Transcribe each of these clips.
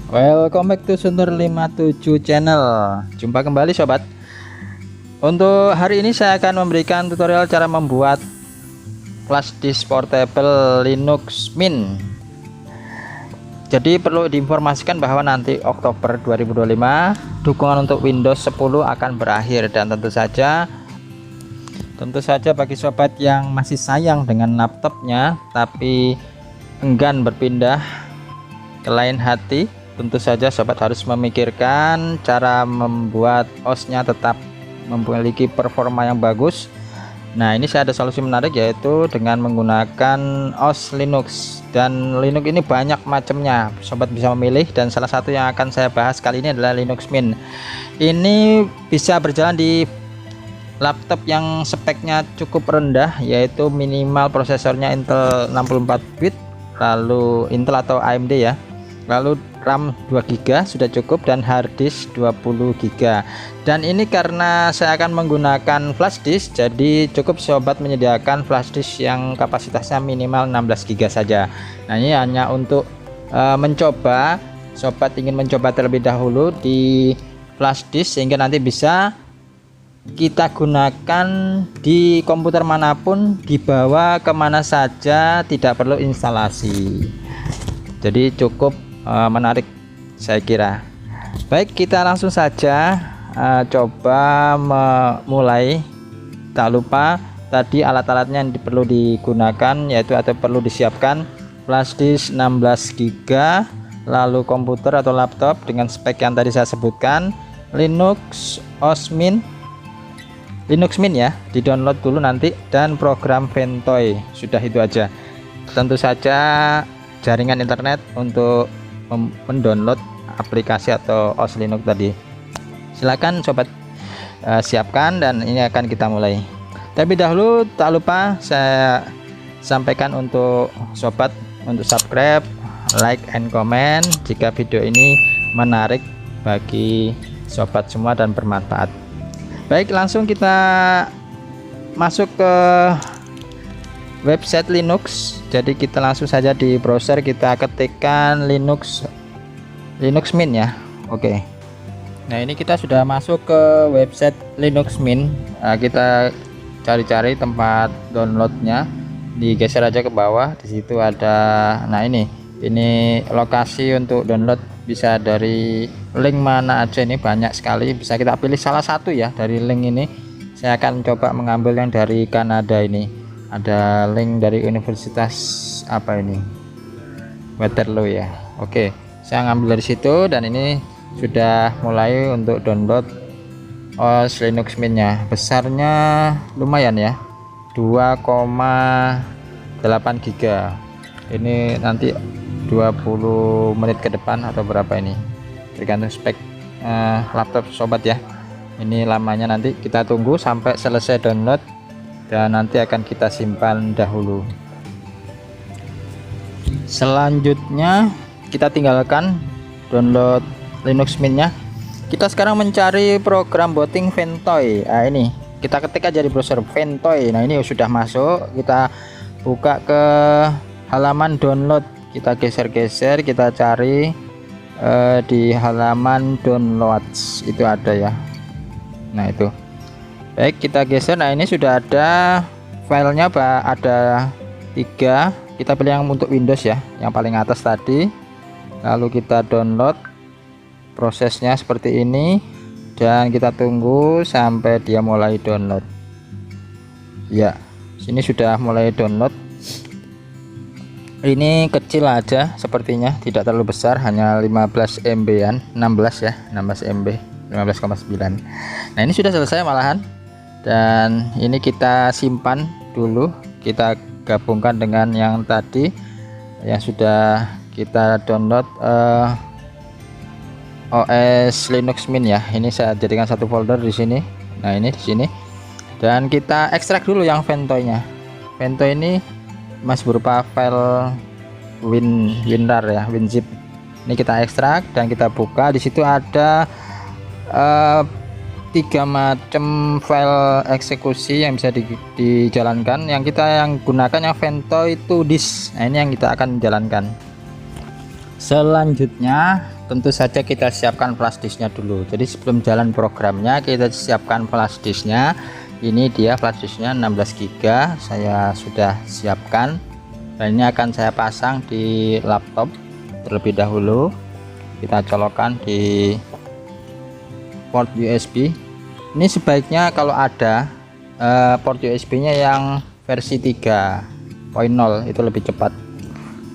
Welcome back to Suntur 57 channel. Jumpa kembali sobat. Untuk hari ini saya akan memberikan tutorial cara membuat flash disk portable Linux Mint. Jadi perlu diinformasikan bahwa nanti Oktober 2025 dukungan untuk Windows 10 akan berakhir, dan tentu saja bagi sobat yang masih sayang dengan laptopnya tapi enggan berpindah ke lain hati, tentu saja sobat harus memikirkan cara membuat OS-nya tetap memiliki performa yang bagus. Nah, ini saya ada solusi menarik, yaitu dengan menggunakan OS Linux. Dan Linux ini banyak macamnya, sobat bisa memilih, dan salah satu yang akan saya bahas kali ini adalah Linux Mint. Ini bisa berjalan di laptop yang speknya cukup rendah, yaitu minimal prosesornya Intel 64 bit, lalu Intel atau AMD ya, lalu RAM 2 GB sudah cukup, dan harddisk 20 GB. Dan ini karena saya akan menggunakan flash disk, jadi cukup sobat menyediakan flash disk yang kapasitasnya minimal 16 GB saja. Nah, ini hanya untuk mencoba, sobat ingin mencoba terlebih dahulu di flash disk sehingga nanti bisa kita gunakan di komputer manapun, dibawa kemana saja, tidak perlu instalasi. Jadi cukup menarik saya kira. Baik, kita langsung saja coba memulai. Tak lupa tadi alat-alatnya yang perlu digunakan, yaitu atau perlu disiapkan flash disk 16 GB, lalu komputer atau laptop dengan spek yang tadi saya sebutkan, Linux OS Mint, Linux Mint ya, di download dulu nanti, dan program Ventoy. Sudah itu aja. Tentu saja jaringan internet untuk mendownload aplikasi atau OS Linux tadi. Silakan sobat siapkan, dan ini akan kita mulai. Terlebih dahulu tak lupa saya sampaikan untuk sobat untuk subscribe, like, and comment jika video ini menarik bagi sobat semua dan bermanfaat. Baik, langsung kita masuk ke website Linux. Jadi kita langsung saja di browser, kita ketikkan Linux Mint ya. Oke. Nah, ini kita sudah masuk ke website Linux Mint. Nah, kita cari-cari tempat downloadnya, digeser aja ke bawah. Di situ ada, nah ini lokasi untuk download, bisa dari link mana aja, ini banyak sekali, bisa kita pilih salah satu ya dari link ini. Saya akan coba mengambil yang dari Kanada ini. Ada link dari universitas apa ini, Waterloo ya. Oke, saya ngambil dari situ, dan ini sudah mulai untuk download OS Linux Mint-nya. Besarnya lumayan ya, 2,8 GB. Ini nanti 20 menit ke depan atau berapa, ini tergantung spek laptop sobat ya. Ini lamanya nanti kita tunggu sampai selesai download, dan nanti akan kita simpan dahulu. Selanjutnya kita tinggalkan download Linux Mint-nya. Kita sekarang mencari program booting Ventoy. Nah, ini kita ketik aja di browser Ventoy. Nah, ini sudah masuk. Kita buka ke halaman download, kita geser-geser, kita cari di halaman downloads itu ada ya. Nah, itu. Baik, kita geser. Nah, ini sudah ada filenya, Pak. Ada 3. Kita pilih yang untuk Windows ya, yang paling atas tadi. Lalu kita download. Prosesnya seperti ini, dan kita tunggu sampai dia mulai download. Ya, sini sudah mulai download. Ini kecil aja sepertinya, tidak terlalu besar, hanya 15 MB-an, 16 ya, 16 MB, 15,9. Nah, ini sudah selesai malahan. Dan ini kita simpan dulu, kita gabungkan dengan yang tadi yang sudah kita download, OS Linux Mint ya. Ini saya jadikan satu folder di sini. Nah, ini di sini, dan kita ekstrak dulu yang Ventoy-nya. Ventoy ini masih berupa file WinRAR ya, WinZip. Ini kita ekstrak dan kita buka. Di situ ada 3 macam file eksekusi yang bisa dijalankan. Yang kita gunakan yang Ventoy to disk. Nah, ini yang kita akan jalankan. Selanjutnya tentu saja kita siapkan flash disknya dulu. Jadi sebelum jalan programnya kita siapkan flash disknya. Ini dia flash disknya 16 GB saya sudah siapkan, dan ini akan saya pasang di laptop terlebih dahulu. Kita colokkan di port USB. Ini sebaiknya kalau ada port USB nya yang versi 3.0 itu lebih cepat,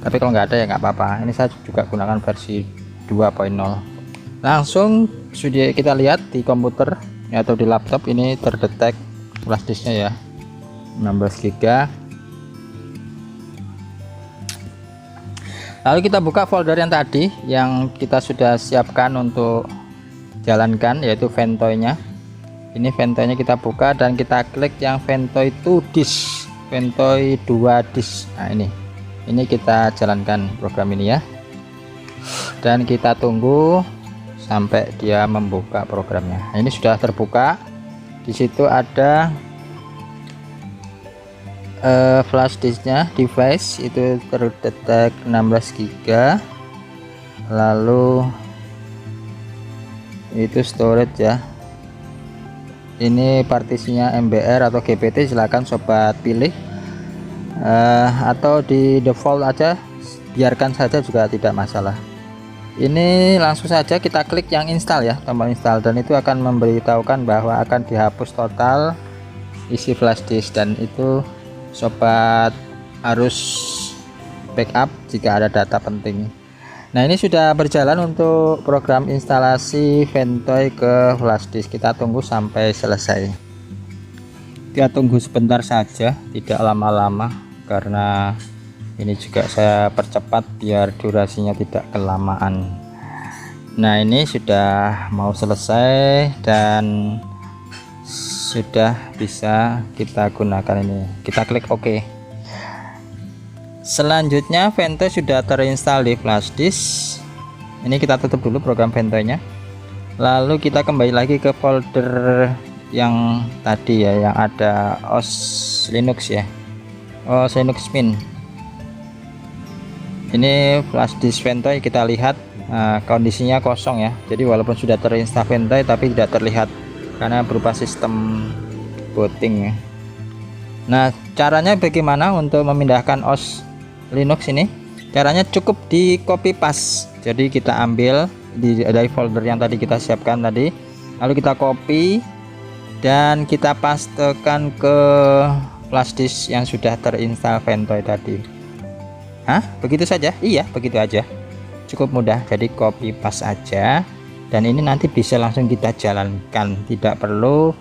tapi kalau nggak ada ya nggak apa-apa. Ini saya juga gunakan versi 2.0. Langsung sudah kita lihat di komputer atau di laptop ini terdetek flash disknya ya, 16 GB. Lalu kita buka folder yang tadi yang kita sudah siapkan untuk jalankan, yaitu Ventoy-nya. Ini Ventoy-nya kita buka dan kita klik yang Ventoy 2 disk, Ventoy 2 disk. Nah ini kita jalankan program ini ya, dan kita tunggu sampai dia membuka programnya. Nah, ini sudah terbuka. Di situ ada flash disknya, device itu terdetek 16 GB. Lalu itu storage ya, ini partisinya MBR atau GPT, silahkan sobat pilih, atau di default aja, biarkan saja juga tidak masalah. Ini langsung saja kita klik yang install ya, tombol install, dan itu akan memberitahukan bahwa akan dihapus total isi flash disk, dan itu sobat harus backup jika ada data penting. Nah, ini sudah berjalan untuk program instalasi Ventoy ke flash disk. Kita tunggu sampai selesai. Kita tunggu sebentar saja, tidak lama-lama, karena ini juga saya percepat biar durasinya tidak kelamaan. Nah, ini sudah mau selesai dan sudah bisa kita gunakan. Ini kita klik OK. Selanjutnya Ventoy sudah terinstall di flash disk. Ini kita tutup dulu program Ventoy-nya. Lalu kita kembali lagi ke folder yang tadi ya, yang ada OS Linux ya, OS Linux Mint. Ini flash disk Ventoy, kita lihat kondisinya kosong ya. Jadi walaupun sudah terinstall Ventoy tapi tidak terlihat karena berupa sistem booting ya. Nah, caranya bagaimana untuk memindahkan OS Linux ini? Caranya cukup di copy paste. Jadi kita ambil dari folder yang tadi kita siapkan tadi, lalu kita copy dan kita pastekan ke flash disk yang sudah terinstall Ventoy tadi. Hah? Begitu saja? Iya, begitu aja. Cukup mudah. Jadi copy paste aja, dan ini nanti bisa langsung kita jalankan. Tidak perlu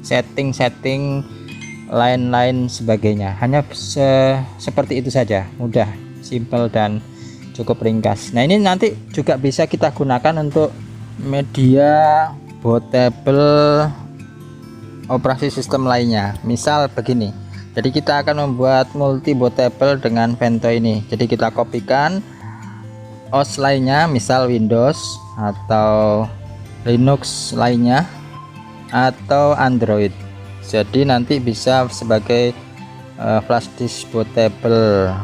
setting-setting lain-lain sebagainya. Hanya seperti itu saja. Mudah, simple, dan cukup ringkas. Nah, ini nanti juga bisa kita gunakan untuk media bootable operasi sistem lainnya. Misal begini. Jadi kita akan membuat multi bootable dengan Ventoy ini. Jadi kita kopikan OS lainnya, misal Windows atau Linux lainnya atau Android. Jadi nanti bisa sebagai flash disk bootable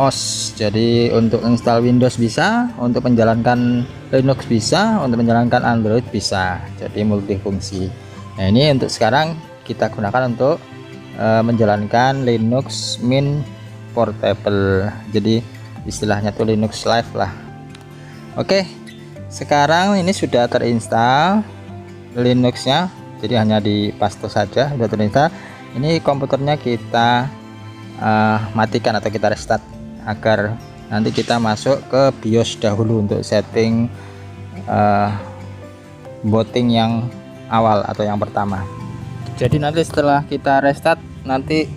OS. Jadi untuk install Windows bisa, untuk menjalankan Linux bisa, untuk menjalankan Android bisa. Jadi multifungsi. Nah, ini untuk sekarang kita gunakan untuk menjalankan Linux Mint Portable. Jadi istilahnya tuh Linux Live lah. Oke, sekarang ini sudah terinstall Linuxnya, jadi hanya di paste saja, sudah terinstall. Ini komputernya kita matikan atau kita restart agar nanti kita masuk ke BIOS dahulu untuk setting booting yang awal atau yang pertama. Jadi nanti setelah kita restart, nanti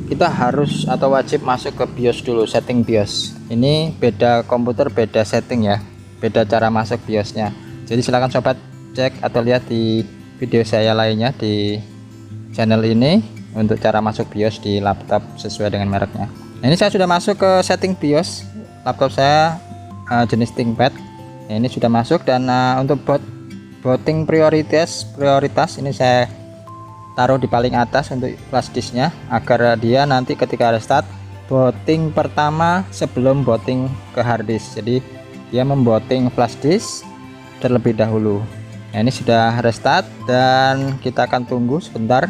kita harus atau wajib masuk ke BIOS dulu, setting BIOS. Ini beda komputer, beda setting ya, beda cara masuk BIOSnya. Jadi silahkan sobat cek atau lihat di video saya lainnya di channel ini untuk cara masuk BIOS di laptop sesuai dengan mereknya. Nah, ini saya sudah masuk ke setting BIOS laptop saya, jenis ThinkPad. Nah, ini sudah masuk, dan untuk booting prioritas ini saya taruh di paling atas untuk flash disknya, agar dia nanti ketika restart booting pertama sebelum booting ke harddisk. Jadi dia membooting flash disk terlebih dahulu. Nah, ini sudah restart dan kita akan tunggu sebentar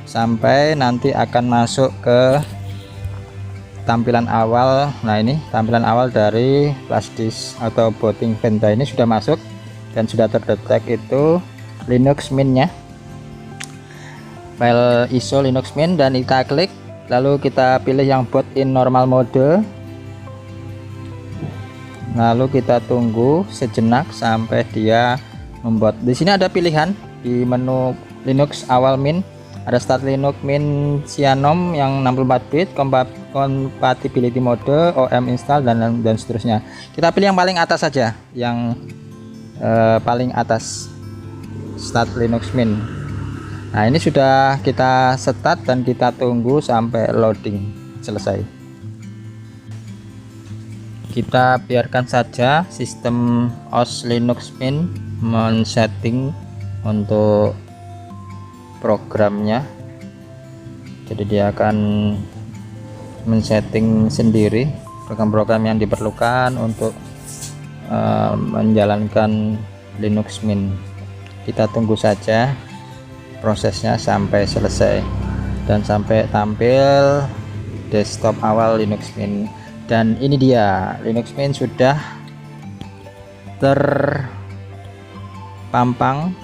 sampai nanti akan masuk ke tampilan awal. Nah, ini tampilan awal dari flash disk atau booting Venta ini sudah masuk dan sudah terdetek itu Linux Mint nya, file ISO Linux Mint, dan kita klik lalu kita pilih yang boot in normal mode, lalu kita tunggu sejenak sampai dia membuat. Di sini ada pilihan di menu Linux awal Mint, ada Start Linux Mint Cyanom yang 64 bit, compatibility mode, OM install, dan seterusnya. Kita pilih yang paling atas saja, yang paling atas, Start Linux Mint. Nah, ini sudah kita start dan kita tunggu sampai loading selesai. Kita biarkan saja sistem OS Linux Mint men-setting untuk programnya. Jadi dia akan men-setting sendiri program-program yang diperlukan untuk menjalankan Linux Mint. Kita tunggu saja prosesnya sampai selesai dan sampai tampil desktop awal Linux Mint. Dan ini dia, Linux Mint sudah terpampang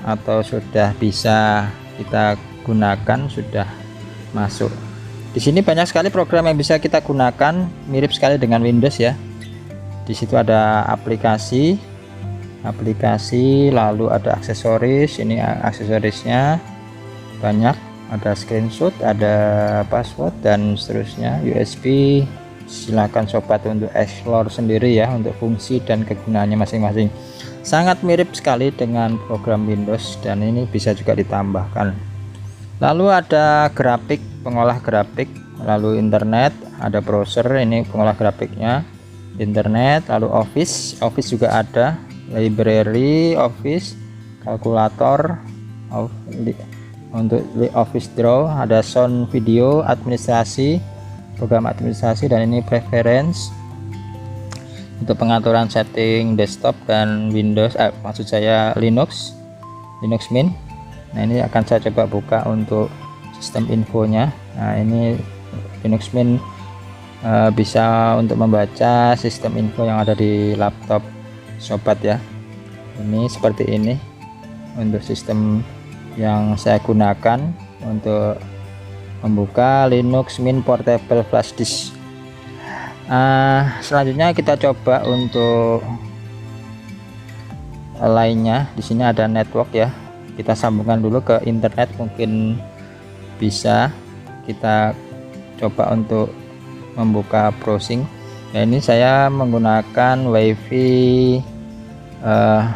atau sudah bisa kita gunakan, sudah masuk. Di sini banyak sekali program yang bisa kita gunakan, mirip sekali dengan Windows ya. Di situ ada aplikasi, lalu ada aksesoris. Ini aksesorisnya banyak, ada screenshot, ada password, dan seterusnya. USB, silakan sobat untuk explore sendiri ya untuk fungsi dan kegunaannya masing-masing. Sangat mirip sekali dengan program Windows dan ini bisa juga ditambahkan. Lalu ada grafik, pengolah grafik, lalu internet, ada browser, ini pengolah grafiknya, internet, lalu Office juga ada, library Office, kalkulator, untuk Office Draw, ada sound, video, administrasi, program administrasi, dan ini preference untuk pengaturan setting desktop dan Windows, maksud saya Linux Mint. Nah, ini akan saya coba buka untuk sistem infonya. Nah, ini Linux Mint bisa untuk membaca sistem info yang ada di laptop sobat ya. Ini seperti ini untuk sistem yang saya gunakan untuk membuka Linux Mint Portable Flash Disk. Selanjutnya kita coba untuk lainnya. Di sini ada network ya, kita sambungkan dulu ke internet, mungkin bisa kita coba untuk membuka browsing. Nah, ini saya menggunakan WiFi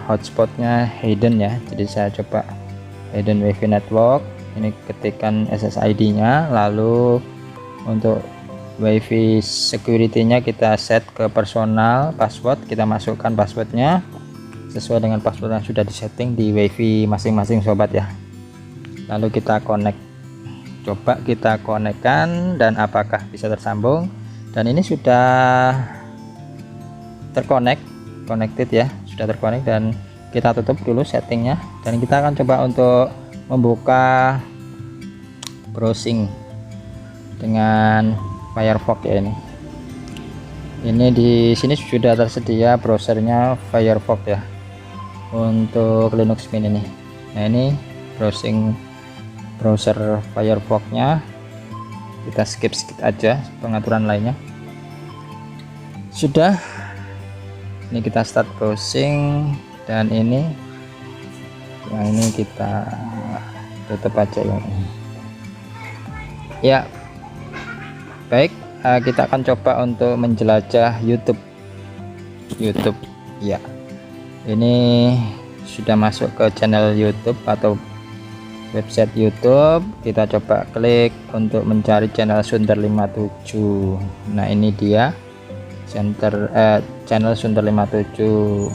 hotspotnya Hayden ya, jadi saya coba Hayden WiFi network. Ini ketikkan SSID nya, lalu untuk WiFi security nya kita set ke personal password, kita masukkan passwordnya sesuai dengan password yang sudah disetting di WiFi masing-masing sobat ya. Lalu kita connect, coba kita konekkan dan apakah bisa tersambung. Dan ini sudah connected ya, sudah terkonek, dan kita tutup dulu settingnya dan kita akan coba untuk membuka browsing dengan Firefox ya. Ini di sini sudah tersedia browsernya Firefox ya untuk Linux Mint ini. Nah, ini browser Firefox nya, kita skip aja pengaturan lainnya. Sudah, ini kita start browsing dan ini yang ini kita tutup aja yang ini ya. Baik, kita akan coba untuk menjelajah YouTube ya. Ini sudah masuk ke channel YouTube atau website YouTube. Kita coba klik untuk mencari channel Sunter 57. Nah, ini dia channel Sunter 57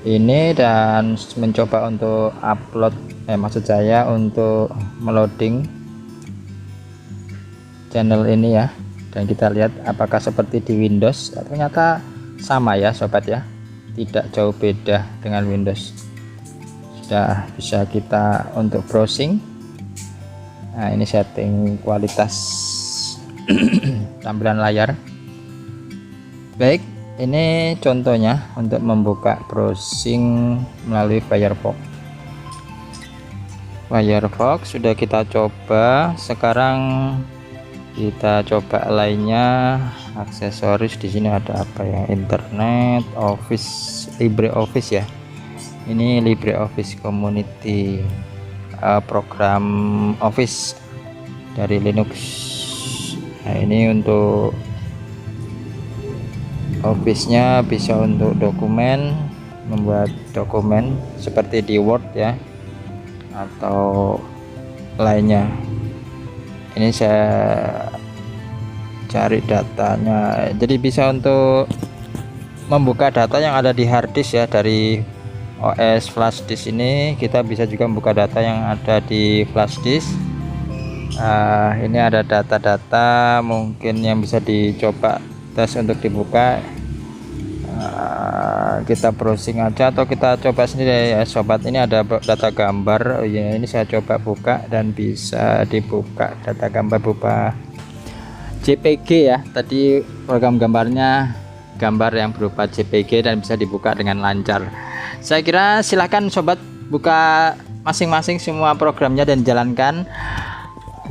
ini, dan mencoba untuk upload maksud saya untuk meloading channel ini ya. dan kita lihat apakah seperti di Windows. Ternyata sama ya sobat ya, tidak jauh beda dengan Windows. Sudah bisa kita untuk browsing. Nah, ini setting kualitas tampilan layar. Baik, ini contohnya untuk membuka browsing melalui Firefox. Firefox sudah kita coba, sekarang kita coba lainnya. Aksesoris di sini ada apa ya? Internet, Office, LibreOffice ya. Ini LibreOffice Community, program Office dari Linux. Nah, ini untuk Office-nya bisa untuk dokumen, membuat dokumen seperti di Word ya, atau lainnya. Ini saya cari datanya, jadi bisa untuk membuka data yang ada di harddisk ya, dari OS flash disk ini kita bisa juga membuka data yang ada di flash disk. Ini ada data-data mungkin yang bisa dicoba tes untuk dibuka. Kita browsing aja atau kita coba sendiri ya sobat. Ini ada data gambar. Ya, ini saya coba buka dan bisa dibuka data gambar berupa JPG ya. Tadi program gambarnya gambar yang berupa JPG dan bisa dibuka dengan lancar. Saya kira silahkan sobat buka masing-masing semua programnya dan jalankan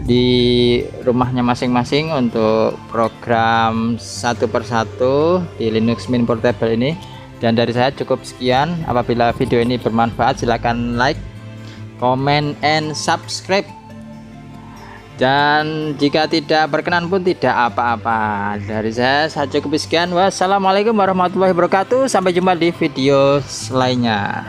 di rumahnya masing-masing untuk program satu persatu di Linux Mint Portable ini. Dan dari saya cukup sekian. Apabila video ini bermanfaat, silahkan like, comment, and subscribe. Dan jika tidak berkenan pun tidak apa-apa. Dari saya cukup sekian. Wassalamualaikum warahmatullahi wabarakatuh. Sampai jumpa di video lainnya.